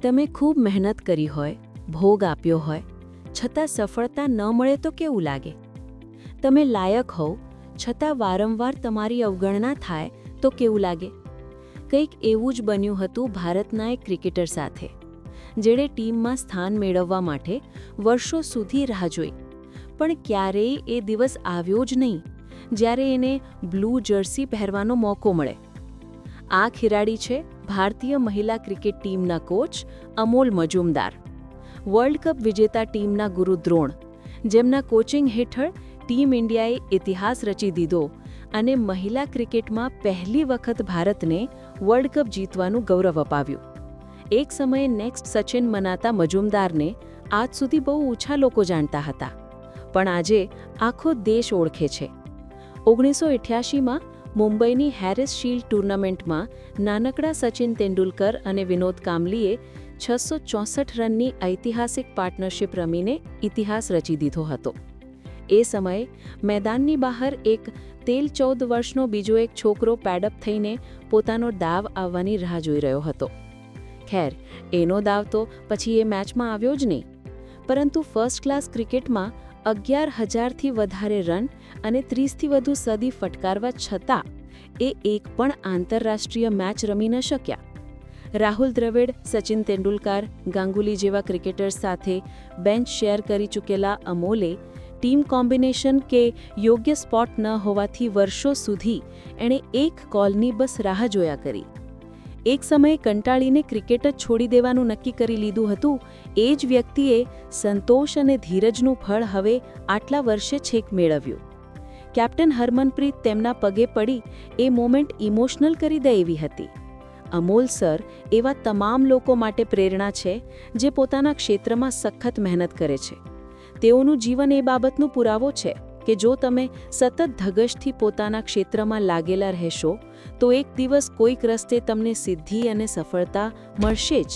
તમે ખૂબ મહેનત કરી હોય, ભોગ આપ્યો હોય, છતાં સફળતા ન મળે તો કેવું લાગે? તમે લાયક હોવ, છતાં વારંવાર તમારી અવગણના થાય તો કેવું લાગે? કંઈક એવું જ બન્યું હતું ભારતના એક ક્રિકેટર સાથે, જેણે ટીમમાં સ્થાન મેળવવા માટે વર્ષો સુધી રાહ જોઈ, પણ ક્યારેય એ દિવસ આવ્યો જ નહીં જ્યારે એને બ્લુ જર્સી પહેરવાનો મોકો મળે. આ ખેલાડી છે ભારતીય મહિલા ક્રિકેટ ટીમના coach Amol Majumdar, world cup વિજેતા ટીમના ગુરુ દ્રોણ, જેમના કોચિંગ હેઠળ ટીમ ઇન્ડિયાએ ઇતિહાસ રચી દીધો અને મહિલા ક્રિકેટમાં પહેલી વખત ભારતને વર્લ્ડ કપ જીતવાનું ગૌરવ અપાવ્યું. એક સમયે નેક્સ્ટ સચિન મનાતા મજુમદારને આજ સુધી બહુ ઓછા લોકો જાણતા હતા, પણ આજે આખો દેશ ઓળખે છે. 1988માં મુંબઈની હેરિસ શીલ્ડ ટૂર્નામેન્ટમાં નાનકડા સચિન તેંડુલકર અને વિનોદ કાંબલીએ 664 રનની ઐતિહાસિક પાર્ટનરશિપ રમીને ઇતિહાસ રચી દીધો હતો. એ સમયે મેદાનની બહાર એક 13-14 વર્ષનો બીજો એક છોકરો પેડઅપ થઈને પોતાનો દાવ આવવાની રાહ જોઈ રહ્યો હતો. ખેર, એનો દાવ તો પછી એ મેચમાં આવ્યો જ નહીં, પરંતુ ફર્સ્ટ ક્લાસ ક્રિકેટમાં 11,000થી વધારે રન અને 30થી વધુ સદી ફટકારવા છતાં એ એક પણ આંતરરાષ્ટ્રીય મેચ રમી ન શક્યા. રાહુલ દ્રવિડ, સચિન તેંડુલકર, ગાંગુલી જેવા ક્રિકેટર્સ સાથે બેન્ચ શેર કરી ચૂકેલા અમોલે ટીમ કોમ્બિનેશન કે યોગ્ય સ્પોટ ન હોવાથી વર્ષો સુધી એણે એક કોલની બસ રાહ જોયા કરી. એક સમયે કંટાળીને ક્રિકેટ જ છોડી દેવાનું નક્કી કરી લીધું હતું એ જ વ્યક્તિએ સંતોષ અને ધીરજનું ફળ હવે આટલા વર્ષે છેક મેળવ્યું. કેપ્ટન હરમનપ્રીત તેમના પગે પડી એ મોમેન્ટ ઇમોશનલ કરી દે એવી હતી. અમોલ સર એવા તમામ લોકો માટે પ્રેરણા છે જે પોતાના ક્ષેત્રમાં સખત મહેનત કરે છે. તેઓનું જીવન એ બાબતનો પુરાવો છે કે જો તમે સતત ધગશથી પોતાના ક્ષેત્રમાં લાગેલા રહેશો તો એક દિવસ કોઈક રસ્તે તમને સિદ્ધિ અને સફળતા મળશે જ.